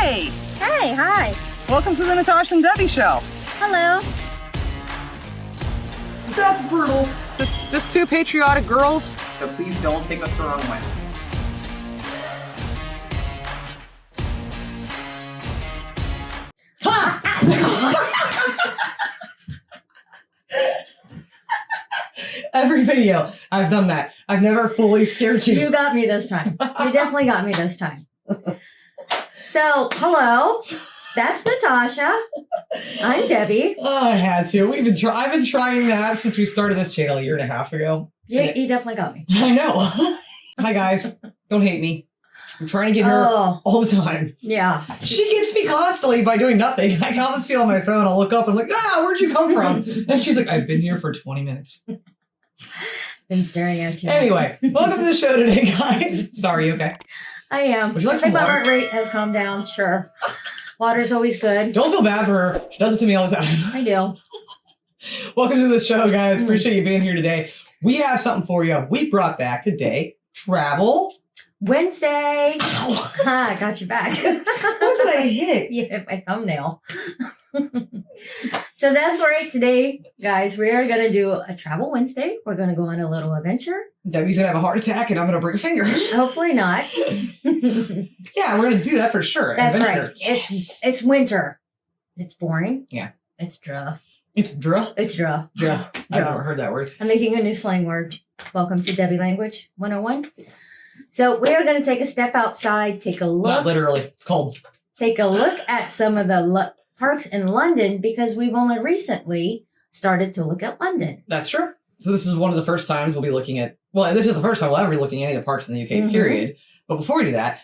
Hey! Hey, hi. Welcome to the Natasha and Debbie show. Hello. That's brutal. Just two patriotic girls. So please don't take us the wrong way. Every video, I've done that. I've never fully scared you. You got me this time. You definitely got me this time. So, hello. That's Natasha. I'm Debbie. Oh, I had to. I've been trying that since we started this channel a year and a half ago. You definitely got me. I know. Hi, guys. Don't hate me. I'm trying to get her all the time. Yeah. She gets me constantly by doing nothing. I'll just feel on my phone. I'll look up. I'm like, where'd you come from? And she's like, I've been here for 20 minutes. Been staring at you. Anyway, welcome to the show today, guys. Sorry, okay? I am. Would you like I think some my water? heart rate has calmed down. Sure. Water's always good. Don't feel bad for her. She does it to me all the time. I do. Welcome to the show, guys. Appreciate you being here today. We have something for you. We brought back today travel Wednesday. Ow. I got you back. What did I hit? You hit my thumbnail. So that's right. Today, guys, we are going to do a travel Wednesday. We're going to go on a little adventure. Debbie's going to have a heart attack and I'm going to break a finger. Hopefully not. Yeah, we're going to do that for sure. That's Adventure. right. It's winter. It's boring. Yeah. It's druh. It's druh. It's druh. Yeah. I've never heard that word. I'm making a new slang word. Welcome to Debbie Language 101. So we are going to take a step outside, take a Not look, literally. It's cold. take a look at some of the parks in London because we've only recently started to look at London. That's true. So this is one of the first times we'll be looking at, this is the first time we'll ever be looking at any of the parks in the UK, period. But before we do that,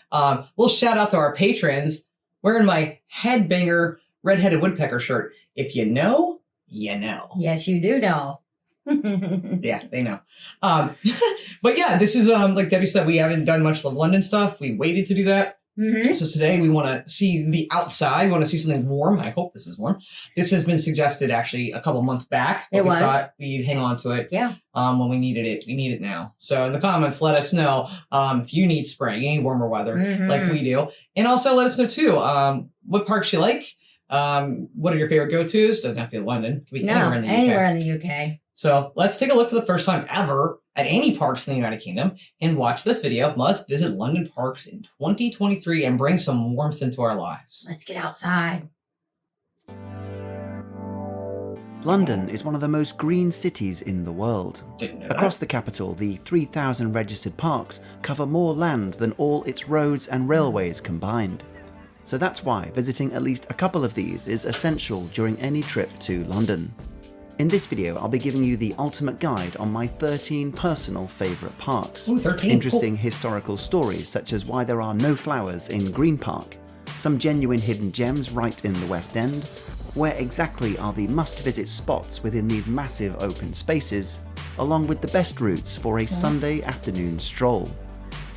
we'll shout out to our patrons wearing my headbanger redheaded woodpecker shirt. If you know, you know. Yes, you do know. Yeah, they know. But yeah, this is, like Debbie said, we haven't done much of London stuff. We waited to do that. So today we want to see the outside. We want to see something warm. I hope this is warm. This has been suggested actually a couple months back. But we thought we'd hang on to it. Yeah. When we needed it. We need it now. So in the comments, let us know if you need spring, you need warmer weather like we do. And also let us know too what parks you like. What are your favorite go-tos? Doesn't have to be London. It can be anywhere in the UK. Anywhere in the UK. So let's take a look for the first time ever at any parks in the United Kingdom and watch this video. Must visit London parks in 2023 and bring some warmth into our lives. Let's get outside. London is one of the most green cities in the world. Didn't know Across the capital, the 3,000 registered parks cover more land than all its roads and railways combined. So that's why visiting at least a couple of these is essential during any trip to London. In this video, I'll be giving you the ultimate guide on my 13 personal favourite parks. Ooh, 13, interesting historical stories such as why there are no flowers in Green Park, some genuine hidden gems right in the West End, where exactly are the must-visit spots within these massive open spaces, along with the best routes for a Sunday afternoon stroll.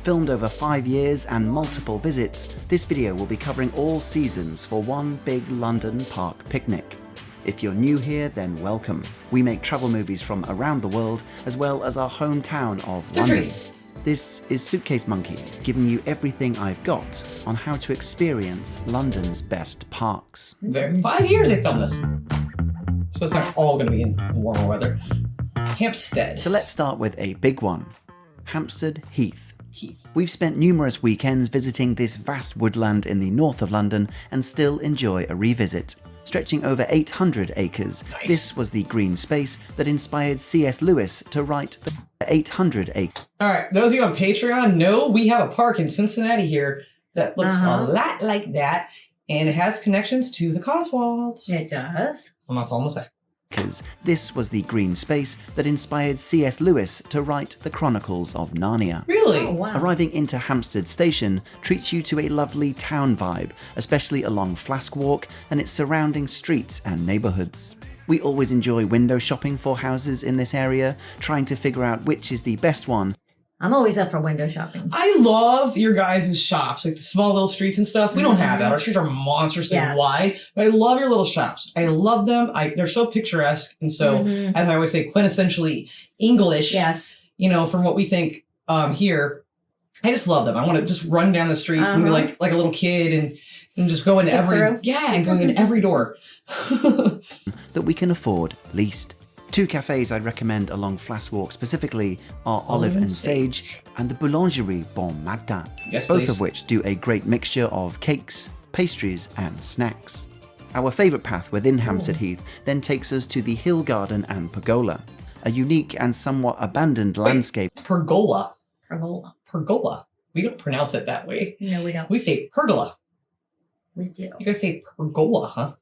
Filmed over 5 years and multiple visits, this video will be covering all seasons for one big London park picnic. If you're new here, then welcome. We make travel movies from around the world, as well as our hometown of London. This is Suitcase Monkey, giving you everything I've got on how to experience London's best parks. 5 years they filmed this. So it's not all going to be in warmer weather. Hampstead. So let's start with a big one. Hampstead Heath. We've spent numerous weekends visiting this vast woodland in the north of London and still enjoy a revisit. Stretching over 800 acres, this was the green space that inspired C.S. Lewis to write the 800 acres. All right, those of you on Patreon know we have a park in Cincinnati here that looks a lot like that, and it has connections to the Cotswolds. It does. And that's all I'm going to say. This was the green space that inspired C.S. Lewis to write the Chronicles of Narnia. Really? Oh, wow. Arriving into Hampstead Station treats you to a lovely town vibe, especially along Flask Walk and its surrounding streets and neighbourhoods. We always enjoy window shopping for houses in this area, trying to figure out which is the best one. I'm always up for window shopping. I love your guys' shops, like the small little streets and stuff. We don't have that. Our streets are monstrously wide, but I love your little shops. I love them. They're so picturesque. And so, as I always say, quintessentially English, you know, from what we think here. I just love them. I want to just run down the streets and be like a little kid and And just go in Skip through? and going in every door. that we can afford least. 2 cafes I'd recommend along Flas Walk specifically are Olive and Sage and the Boulangerie Bon Matin, Yes, both please. of which do a great mixture of cakes, pastries and snacks. Our favourite path within Hampstead Heath then takes us to the Hill Garden and Pergola, a unique and somewhat abandoned landscape. Pergola. Pergola. Pergola. We don't pronounce it that way. No, we don't. We say pergola. We do. You guys say pergola, huh?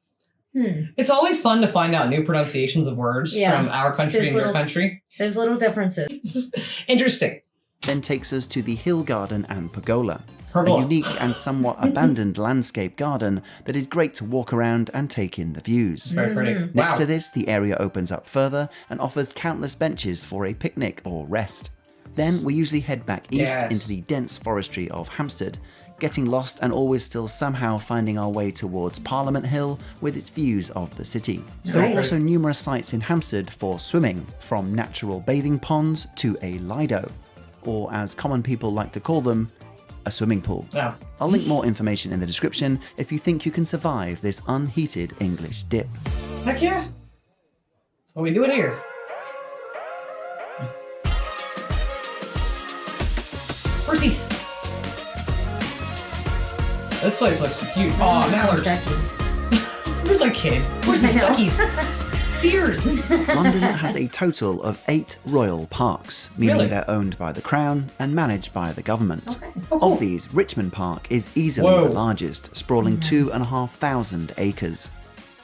Hmm. It's always fun to find out new pronunciations of words Yeah. from our country There's and your little- country. There's little differences. Just interesting. Then takes us to the Hill Garden and Pergola, Pergola. a unique and somewhat abandoned landscape garden that is great to walk around and take in the views. Very pretty. Mm-hmm. Next Wow. to this, the area opens up further and offers countless benches for a picnic or rest. Then we usually head back east Yes. into the dense forestry of Hampstead, getting lost and always still somehow finding our way towards Parliament Hill with its views of the city. There are Nice. also numerous sites in Hampstead for swimming, from natural bathing ponds to a lido, or as common people like to call them, a swimming pool. Wow. I'll link more information in the description if you think you can survive this unheated English dip. Heck yeah. That's what we do it here. Where's these? This place looks cute. Oh, mallards. Duckies. Where's the kids? Where's these I know. duckies? Deers. London has a total of 8 royal parks, meaning Really? they're owned by the Crown and managed by the government. Okay. Oh, cool. Of these, Richmond Park is easily Whoa. the largest, sprawling 2,500 acres.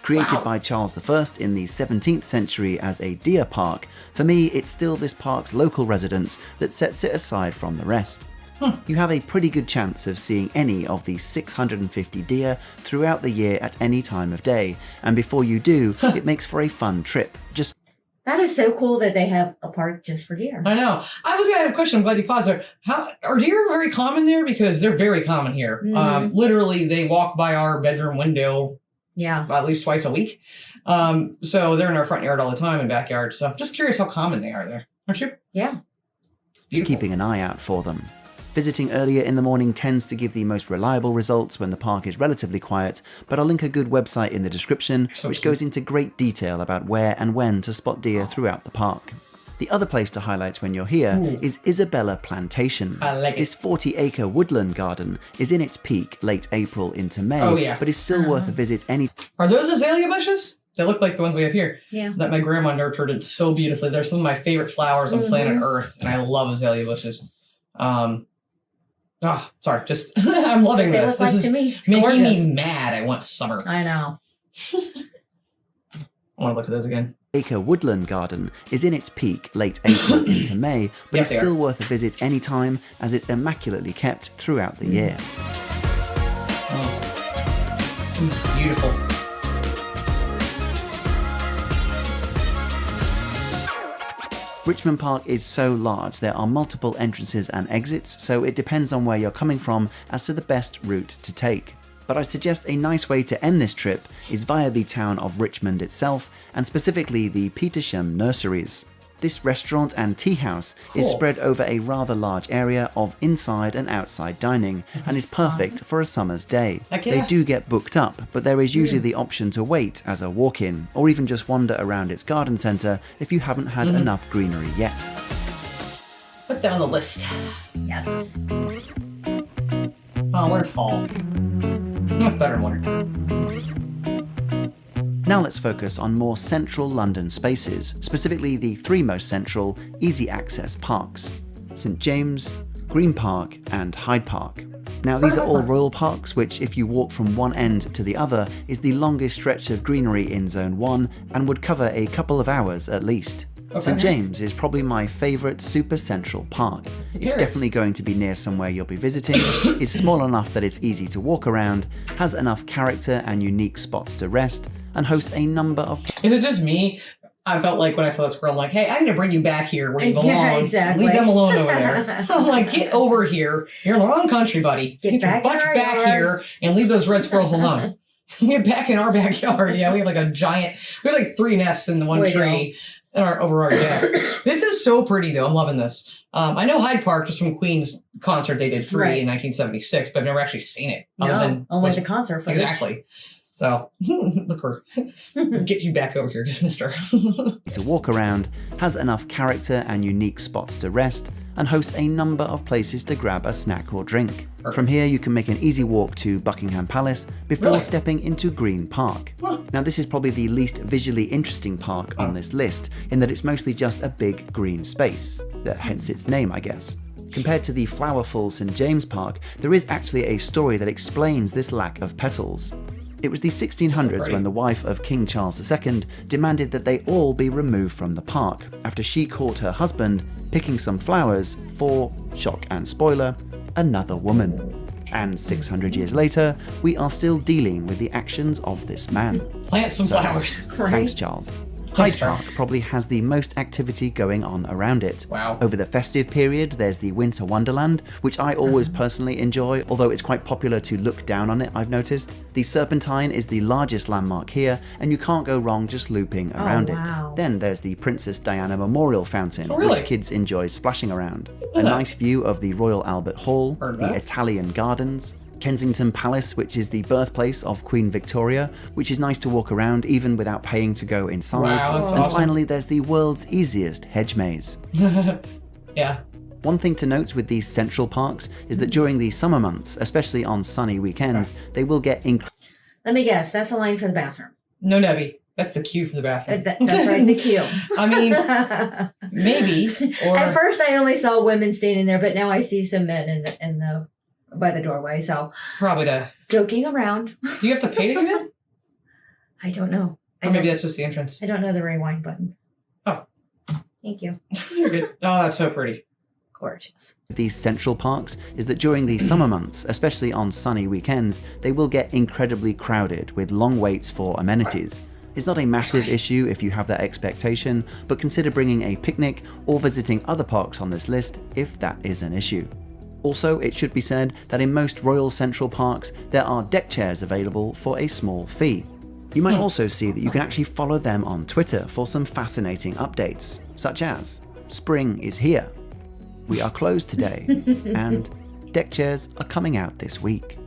Created Wow. by Charles I in the 17th century as a deer park, for me it's still this park's local residents that sets it aside from the rest. You have a pretty good chance of seeing any of the 650 deer throughout the year at any time of day, and before you do, it makes for a fun trip. Just That is so cool that they have a park just for deer. I know. I was gonna have a question. I'm glad you paused there. How are deer very common there? Because they're very common here. Mhm. Literally, they walk by our bedroom window Yeah. at least twice a week. So they're in our front yard all the time and backyard. So I'm just curious how common they are there. Aren't you? Yeah. It's beautiful. keeping an eye out for them. Visiting earlier in the morning tends to give the most reliable results when the park is relatively quiet, but I'll link a good website in the description So which cute. goes into great detail about where and when to spot deer throughout the park. The other place to highlight when you're here Ooh. is Isabella Plantation. I like it. This 40-acre woodland garden is in its peak late April into May, Oh, yeah. but is still worth a visit any Are those azalea bushes? They look like the ones we have here. Yeah. That my grandma nurtured it so beautifully. They're some of my favorite flowers on planet Mhm. Earth, and I love azalea bushes. Sorry, just I'm loving They this. look like This to is me. It's making gorgeous. me mad. I want summer. I know. I want to look at those again. acre woodland garden is in its peak late April into May, but Yes, it's they are. still worth a visit any time as it's immaculately kept throughout the year. Oh. Beautiful. Richmond Park is so large there are multiple entrances and exits, so it depends on where you're coming from as to the best route to take. But I suggest a nice way to end this trip is via the town of Richmond itself, and specifically the Petersham Nurseries. This restaurant and tea house is Cool. spread over a rather large area of inside and outside dining and is perfect for a summer's day. Heck They yeah. do get booked up, but there is usually the option to wait as a walk-in or even just wander around its garden centre if you haven't had enough greenery yet. Put that on the list. Yes. Oh, we're in fall. That's better than winter. Now let's focus on more central London spaces, specifically the 3 most central, easy access parks: St James, Green Park and Hyde Park. Now these are all royal parks which, if you walk from one end to the other, is the longest stretch of greenery in Zone 1 and would cover a couple of hours at least. St James is probably my favourite super central park. It's Paris. definitely going to be near somewhere you'll be visiting, it's small enough that it's easy to walk around, has enough character and unique spots to rest, and hosts a number of Is it just me? I felt like when I saw that squirrel, I'm like, hey, I need to bring you back here where you belong. Yeah, exactly. Leave them alone over there. I'm like, get over here. You're in the wrong country, buddy. Get your back in butt our back yard. here and leave those red squirrels alone. Get back in our backyard. Yeah, we have like a giant, we have like 3 nests in the one We tree. over our deck. This is so pretty, though. I'm loving this. I know Hyde Park just from Queen's concert they did free in 1976, but I've never actually seen it. Only the concert footage. Exactly. So, look, get you back over here, mister. To walk around, has enough character and unique spots to rest, and hosts a number of places to grab a snack or drink. From here, you can make an easy walk to Buckingham Palace before stepping into Green Park. Now, this is probably the least visually interesting park on this list, in that it's mostly just a big green space, hence its name, I guess. Compared to the flowerful St. James Park, there is actually a story that explains this lack of petals. It was the 1600s when the wife of King Charles II demanded that they all be removed from the park after she caught her husband picking some flowers for, shock and spoiler, another woman. And 600 years later, we are still dealing with the actions of this man. Plant some flowers. Thanks, Charles. Hyde Park probably has the most activity going on around it. Wow. Over the festive period, there's the Winter Wonderland, which I always personally enjoy, although it's quite popular to look down on it, I've noticed. The Serpentine is the largest landmark here, and you can't go wrong just looping around it. Then there's the Princess Diana Memorial Fountain, which kids enjoy splashing around. A nice view of the Royal Albert Hall, the Italian Gardens, Kensington Palace, which is the birthplace of Queen Victoria, which is nice to walk around even without paying to go inside. Wow, that's and awesome. finally, there's the world's easiest hedge maze. Yeah. One thing to note with these central parks is that during the summer months, especially on sunny weekends, they will get Let me guess, that's a line for the bathroom. No, Nebby. That's the cue for the bathroom. That's right, the queue. I mean, maybe. Or At first, I only saw women standing there, but now I see some men in the by the doorway. So probably to. Joking around. Do you have to pay to get in? I don't know. Or maybe that's just the entrance. I don't know the rewind button. Oh. Thank you. You're good. Oh, that's so pretty. Gorgeous. These central parks is that during the summer months, especially on sunny weekends, they will get incredibly crowded with long waits for amenities. It's not a massive issue if you have that expectation, but consider bringing a picnic or visiting other parks on this list if that is an issue. Also, it should be said that in most Royal Central parks, there are deck chairs available for a small fee. You might also see that you can actually follow them on Twitter for some fascinating updates, such as, spring is here, we are closed today, and deck chairs are coming out this week.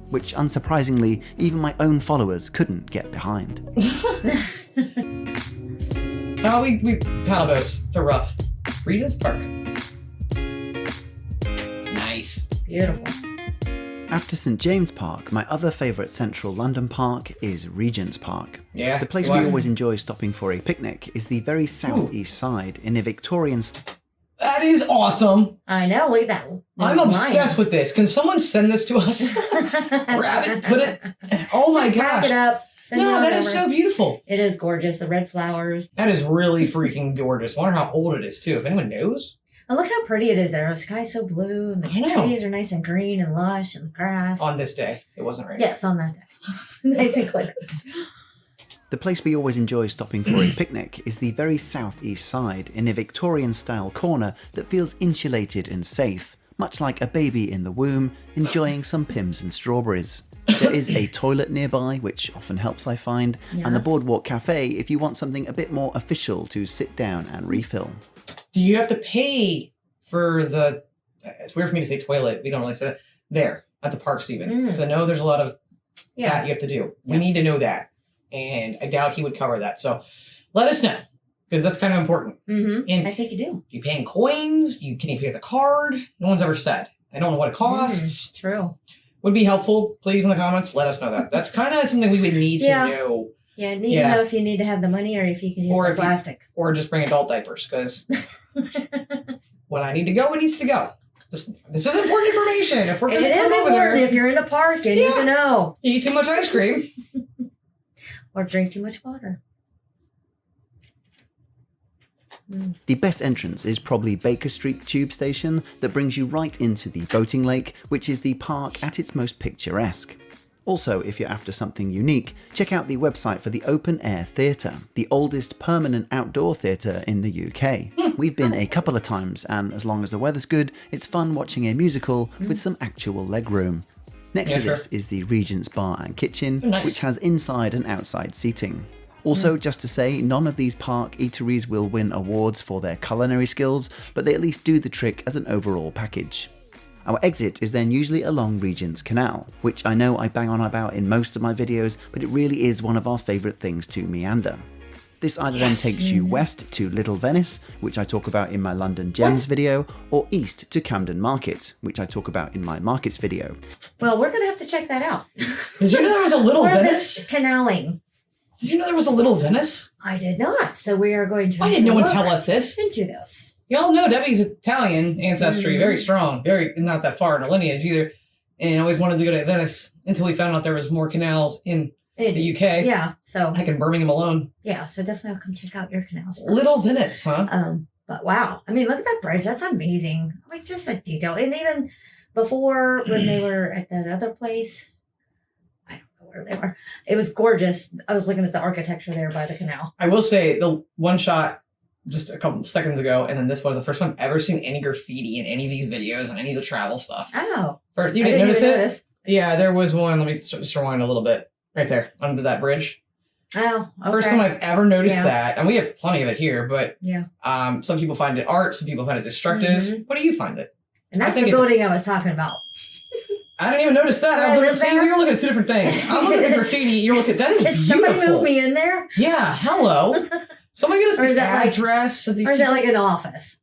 Which, unsurprisingly, even my own followers couldn't get behind. Oh, we paddle boats. They're rough. Regent's Park. Nice. Beautiful. After St. James Park, my other favourite central London park is Regent's Park. Yeah. The place we always enjoy stopping for a picnic is the very southeast side in a Victorian... That is awesome. I know, look at that. I'm obsessed with this. Can someone send this to us? Grab it, put it. Oh my gosh. Pack it up. No, that is so beautiful. It is gorgeous. The red flowers. That is really freaking gorgeous. I wonder how old it is too. If anyone knows. And look how pretty it is there. The sky's so blue and the trees are nice and green and lush and the grass. On this day. It wasn't raining. Yes, on that day. Nice and clear. The place we always enjoy stopping for a picnic is the very southeast side in a Victorian-style corner that feels insulated and safe, much like a baby in the womb enjoying some Pims and strawberries. There is a toilet nearby, which often helps, I find, and the Boardwalk Cafe if you want something a bit more official to sit down and refill. Do you have to pay for the... It's weird for me to say toilet. We don't really say that. There, at the parks even. Because I know there's a lot of that you have to do. We need to know that. And I doubt he would cover that. So let us know, because that's kind of important. And I think you do. You pay in coins? Can you pay with a card? No one's ever said. I don't know what it costs. True. Would be helpful. Please in the comments, let us know that. That's kind of something we would need to know. Yeah, need to know if you need to have the money or if you can use the plastic. Or just bring adult diapers, because when I need to go, it needs to go. This is important information. If we're going to come over there, if you're in the park, you need to know. You eat too much ice cream. Or drink too much water. The best entrance is probably Baker Street Tube Station that brings you right into the boating lake, which is the park at its most picturesque. Also, if you're after something unique, check out the website for the Open Air Theatre, the oldest permanent outdoor theatre in the UK. We've been a couple of times, and as long as the weather's good, it's fun watching a musical with some actual legroom. Next to this is the Regent's Bar and Kitchen, which has inside and outside seating. Also, just to say, none of these park eateries will win awards for their culinary skills, but they at least do the trick as an overall package. Our exit is then usually along Regent's Canal, which I know I bang on about in most of my videos, but it really is one of our favourite things to meander. This either then takes you west to Little Venice, which I talk about in my London Gems video, or east to Camden Market, which I talk about in my Markets video. Well, we're going to have to check that out. Did you know there was a Little Or Venice? this canaling. Did you know there was a Little Venice? I did not. So we are going to. Why didn't no one tell us this? Into this. Y'all know Debbie's Italian ancestry, very strong, very not that far in her lineage either, and always wanted to go to Venice until we found out there was more canals in the UK. Yeah. So. Heck, in Birmingham alone. Yeah. So definitely I'll come check out your canals first. Little Venice, huh? But wow. I mean, look at that bridge. That's amazing. Like just a detail. And even before when they were at that other place, I don't know where they were. It was gorgeous. I was looking at the architecture there by the canal. I will say the one shot just a couple seconds ago, and then this was the first time I've ever seen any graffiti in any of these videos on any of the travel stuff. Oh. First, you I didn't notice even it? notice. Yeah, there was one. Let me just rewind a little bit. Right there, under that bridge. Oh, okay. First time I've ever noticed that. And we have plenty of it here, but yeah. Some people find it art, some people find it destructive. Mm-hmm. What do you find it? And that's the building I was talking about. I didn't even notice that. I was looking, see, we were looking at two different things. I'm looking at the graffiti, you're looking, that is Did beautiful. somebody move me in there? Yeah, hello. Somebody get us Or is the that like- address of these Or is that like an office?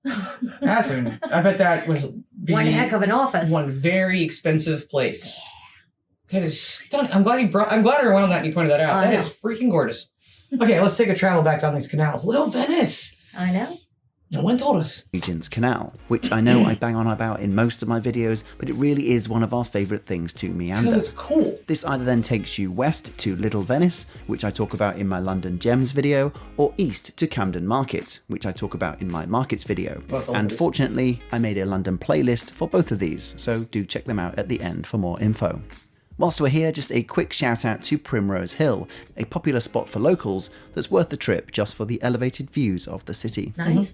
Awesome. I bet that was One heck of an office. one very expensive place. That is stunning. I'm glad I rewound that and you pointed that out. I That know. is freaking gorgeous. Okay, let's take a travel back down these canals. Little Venice. I know. No one told us. Regent's Canal, which I know I bang on about in most of my videos, but it really is one of our favourite things to meander. Because it's cool. This either then takes you west to Little Venice, which I talk about in my London Gems video, or east to Camden Market, which I talk about in my Markets video. And fortunately, I made a London playlist for both of these, so do check them out at the end for more info. Whilst we're here, just a quick shout out to Primrose Hill, a popular spot for locals that's worth the trip just for the elevated views of the city. Nice.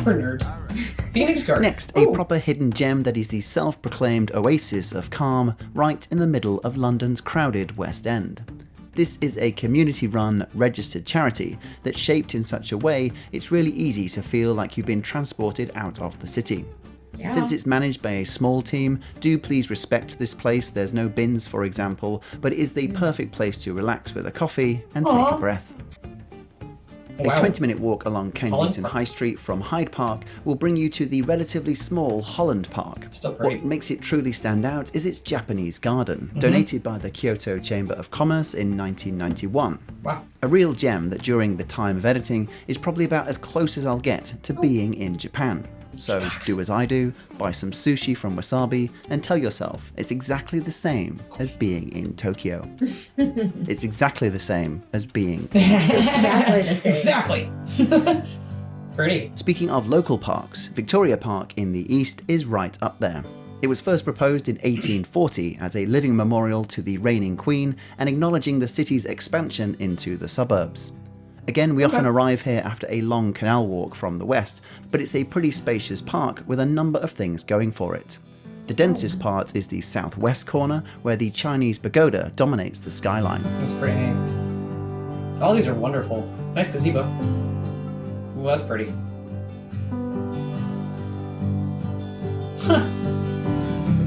For nerds. Phoenix Garden. Next, a proper hidden gem that is the self-proclaimed oasis of calm right in the middle of London's crowded West End. This is a community-run, registered charity that's shaped in such a way it's really easy to feel like you've been transported out of the city. Yeah. Since it's managed by a small team, do please respect this place. There's no bins, for example, but it is the perfect place to relax with a coffee and take a breath. A 20-minute walk along Kensington High Street from Hyde Park will bring you to the relatively small Holland Park. Still pretty. What makes it truly stand out is its Japanese garden, donated by the Kyoto Chamber of Commerce in 1991. Wow. A real gem that during the time of editing is probably about as close as I'll get to being in Japan. So do as I do, buy some sushi from Wasabi, and tell yourself it's exactly the same as being in Tokyo. It's exactly the same as being Exactly the same. Exactly. Pretty. Speaking of local parks, Victoria Park in the east is right up there. It was first proposed in 1840 as a living memorial to the reigning queen and acknowledging the city's expansion into the suburbs. Again, we often arrive here after a long canal walk from the west, but it's a pretty spacious park with a number of things going for it. The densest part is the southwest corner, where the Chinese pagoda dominates the skyline. That's pretty neat. All these are wonderful. Nice gazebo. Ooh, that's pretty.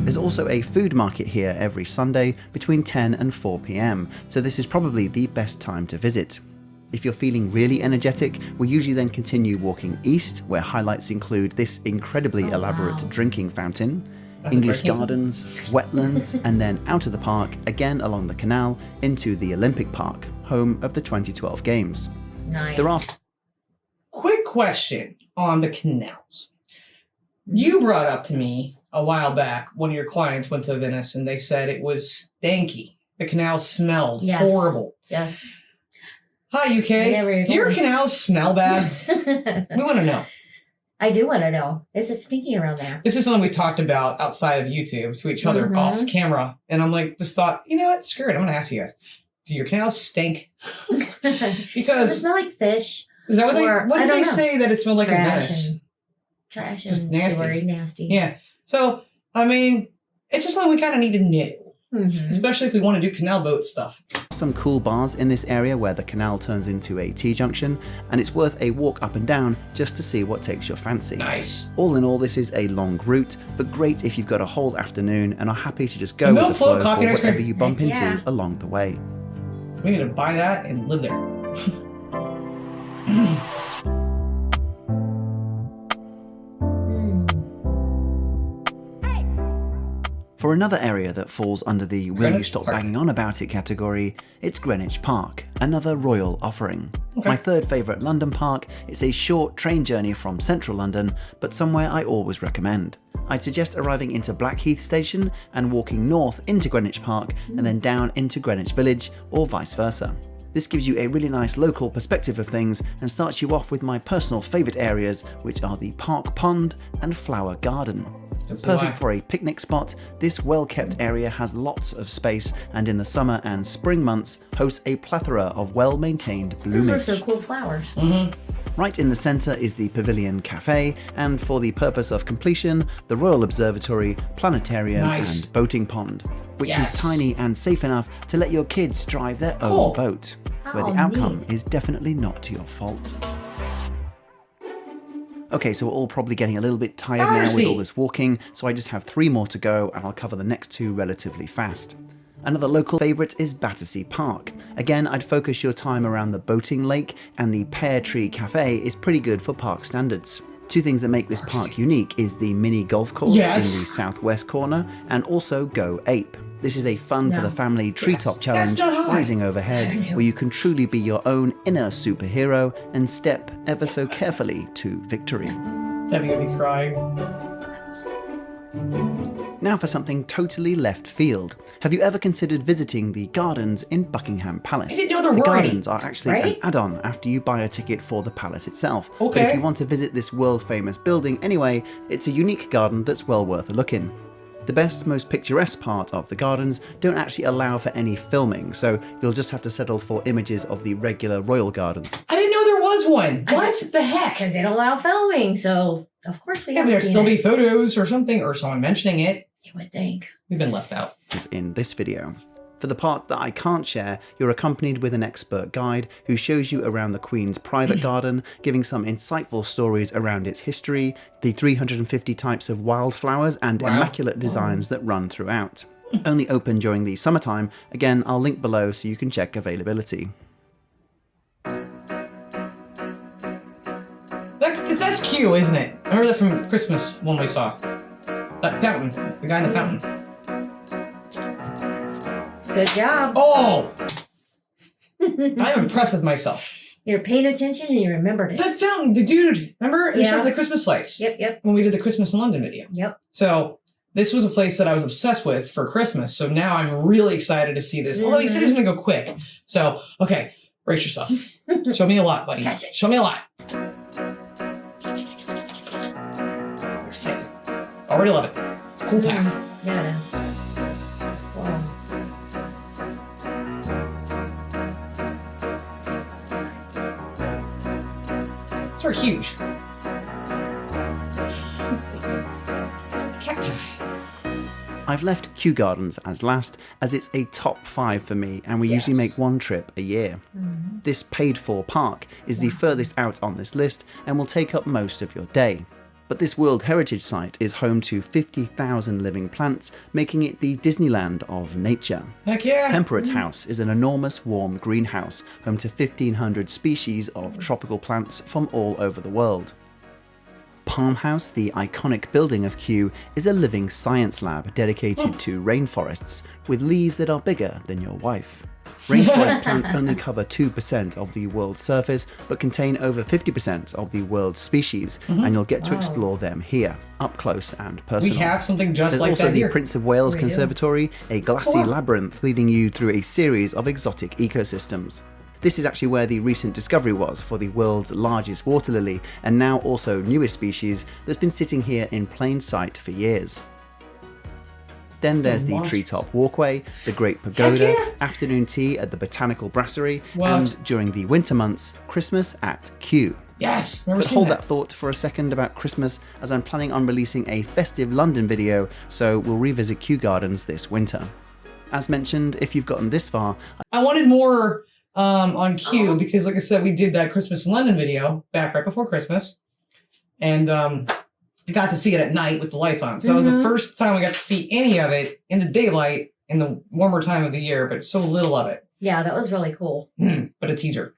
There's also a food market here every Sunday between 10 and 4 p.m, so this is probably the best time to visit. If you're feeling really energetic, we usually then continue walking east, where highlights include this incredibly elaborate drinking fountain, English gardens, wetlands, and then out of the park, again along the canal, into the Olympic Park, home of the 2012 Games. Nice. There are... Quick question on the canals. You brought up to me a while back when your clients went to Venice and they said it was stanky. The canal smelled horrible. Yes. Hi, UK. Do your canals smell bad? We want to know. I do want to know. Is it stinky around there? This is something we talked about outside of YouTube to each other off camera. And I'm like, just thought, you know what? Screw it. I'm going to ask you guys. Do your canals stink? Does Because it smell like fish? is that what Or, did I they don't know. say that it smelled like in Venice? Trash Just and nasty. sewery, nasty. Yeah. So, I mean, it's just something we kind of need to know. especially if we want to do canal boat stuff. Some cool bars in this area where the canal turns into a T-junction, and it's worth a walk up and down just to see what takes your fancy. Nice. All in all, this is a long route, but great if you've got a whole afternoon and are happy to just go with the flow for whatever you bump into along the way. We need to buy that and live there. For another area that falls under the will you stop banging on about it category, it's Greenwich Park, another royal offering. Okay. My third favourite London park, it's a short train journey from central London, but somewhere I always recommend. I'd suggest arriving into Blackheath Station and walking north into Greenwich Park and then down into Greenwich Village or vice versa. This gives you a really nice local perspective of things and starts you off with my personal favourite areas, which are the Park Pond and Flower Garden. Perfect for a picnic spot, this well-kept area has lots of space and in the summer and spring months hosts a plethora of well-maintained bloomage. Those are so cool flowers. Right in the centre is the Pavilion Cafe, and for the purpose of completion, the Royal Observatory, Planetarium and Boating Pond, which is tiny and safe enough to let your kids drive their own boat, where the outcome is definitely not your fault. Okay, so we're all probably getting a little bit tired now with all this walking, so I just have 3 more to go and I'll cover the next 2 relatively fast. Another local favourite is Battersea Park. Again, I'd focus your time around the boating lake, and the Pear Tree Cafe is pretty good for park standards. 2 things that make this park unique is the mini golf course in the southwest corner, and also Go Ape. This is a fun for the family treetop challenge, rising overhead, where you can truly be your own inner superhero and step ever so carefully to victory. Debbie would be crying. Now for something totally left field. Have you ever considered visiting the gardens in Buckingham Palace? I didn't know there were The any. gardens are actually an add-on after you buy a ticket for the palace itself. Okay. But if you want to visit this world-famous building anyway, it's a unique garden that's well worth a look in. The best, most picturesque part of the gardens don't actually allow for any filming, so you'll just have to settle for images of the regular royal garden. I didn't know there was one. What the heck? Because they don't allow filming, so of course we Yeah, have but to there'd still be photos or something, or someone mentioning it. You would think. We've been left out. In this video. For the part that I can't share, you're accompanied with an expert guide who shows you around the Queen's private garden, giving some insightful stories around its history, the 350 types of wildflowers and immaculate designs that run throughout. Only open during the summertime. Again, I'll link below so you can check availability. That's cute, isn't it? I remember that from Christmas one we saw. That fountain. The guy in the fountain. Good job. Oh! I'm impressed with myself. You're paying attention and you remembered it. That fountain, the dude, remember? He showed the Christmas lights. Yep. When we did the Christmas in London video. Yep. So, this was a place that I was obsessed with for Christmas. So now I'm really excited to see this. Although he said he was going to go quick. So, okay, brace yourself. Show me a lot, buddy. Catch it. Show me a lot. I'm excited. Already love it. Cool path. Yeah, it is. Wow. These are huge. Cacti. I've left Kew Gardens as last, as it's a top 5 for me, and we usually make 1 trip a year. This paid-for park is the furthest out on this list and will take up most of your day. But this World Heritage Site is home to 50,000 living plants, making it the Disneyland of nature. Heck yeah. Temperate House is an enormous warm greenhouse, home to 1,500 species of tropical plants from all over the world. Palm House, the iconic building of Kew, is a living science lab dedicated to rainforests, with leaves that are bigger than your wife. Rainforest plants only cover 2% of the world's surface, but contain over 50% of the world's species, and you'll get to explore them here, up close and personal. We have something just There's like also that the here. Prince of Wales Conservatory, a glassy labyrinth leading you through a series of exotic ecosystems. This is actually where the recent discovery was for the world's largest water lily, and now also newest species, that's been sitting here in plain sight for years. Then there's the treetop walkway, the Great Pagoda, afternoon tea at the Botanical Brasserie, and during the winter months, Christmas at Kew. Yes! But hold that thought for a second about Christmas, as I'm planning on releasing a festive London video, so we'll revisit Kew Gardens this winter. As mentioned, if you've gotten this far, I wanted more on cue because, like I said, we did that Christmas in London video back right before Christmas. And I got to see it at night with the lights on. So that was the first time I got to see any of it in the daylight in the warmer time of the year, but so little of it. Yeah, that was really cool. But a teaser.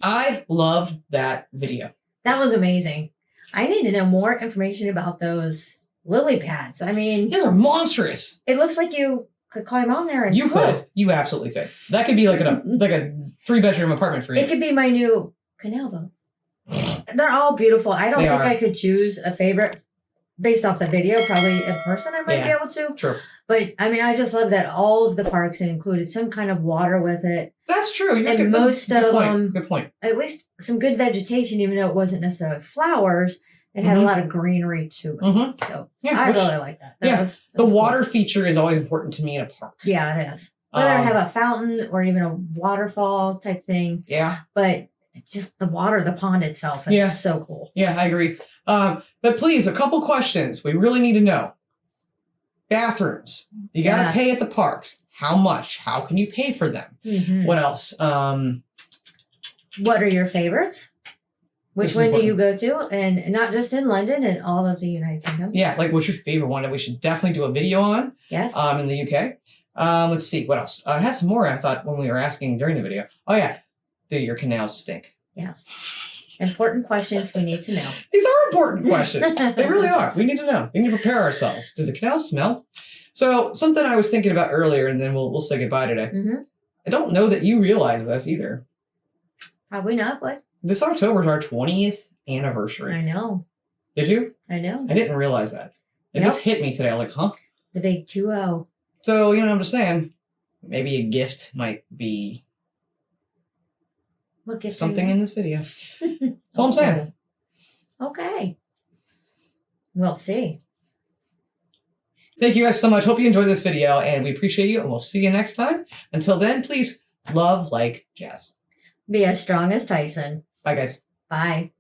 I loved that video. That was amazing. I need to know more information about those lily pads. I mean, Yeah, they're monstrous. it looks like you could climb on there and You float. could. You absolutely could. That could be like a 3-bedroom apartment for you. It could be my new canal boat. They're all beautiful. I don't They think are. I could choose a favorite based off the video. Probably in person I might be able to. True. But I mean, I just love that all of the parks included some kind of water with it. That's true. You're And good. That's a most good of point. them- Good point. At least some good vegetation, even though it wasn't necessarily flowers. It had a lot of greenery to it. Mm-hmm. So Yeah, I which- really like that. yeah, That The was cool. water feature is always important to me in a park. Yeah, it is. Whether I have a fountain or even a waterfall type thing. Yeah. But just the water, the pond itself is Yeah. so cool. Yeah, I agree. But please, a couple questions. We really need to know. Bathrooms. You got to Yes. pay at the parks. How much? How can you pay for them? Mhm. What else? What are your favorites? Which This is one do important. you go to? And not just in London, in all of the United Kingdom. Yeah, like what's your favorite one that we should definitely do a video on Yes. in the UK? Let's see. What else? I had some more I thought when we were asking during the video. Oh, yeah. Do your canals stink? Yes. Important questions we need to know. These are important questions. They really are. We need to know. We need to prepare ourselves. Do the canals smell? So something I was thinking about earlier, and then we'll say goodbye today. Mm-hmm. I don't know that you realize this either. Probably not, but This October is our 20th anniversary. I know. Did you? I know. I didn't realize that. It Yep. just hit me today. I'm like, huh? The big 2-0. So, I'm just saying, maybe a gift might be Look at something in this video. That's all I'm saying. Okay. We'll see. Thank you guys so much. Hope you enjoyed this video, and we appreciate you, and we'll see you next time. Until then, please love like jazz. Be as strong as Tyson. Bye, guys. Bye.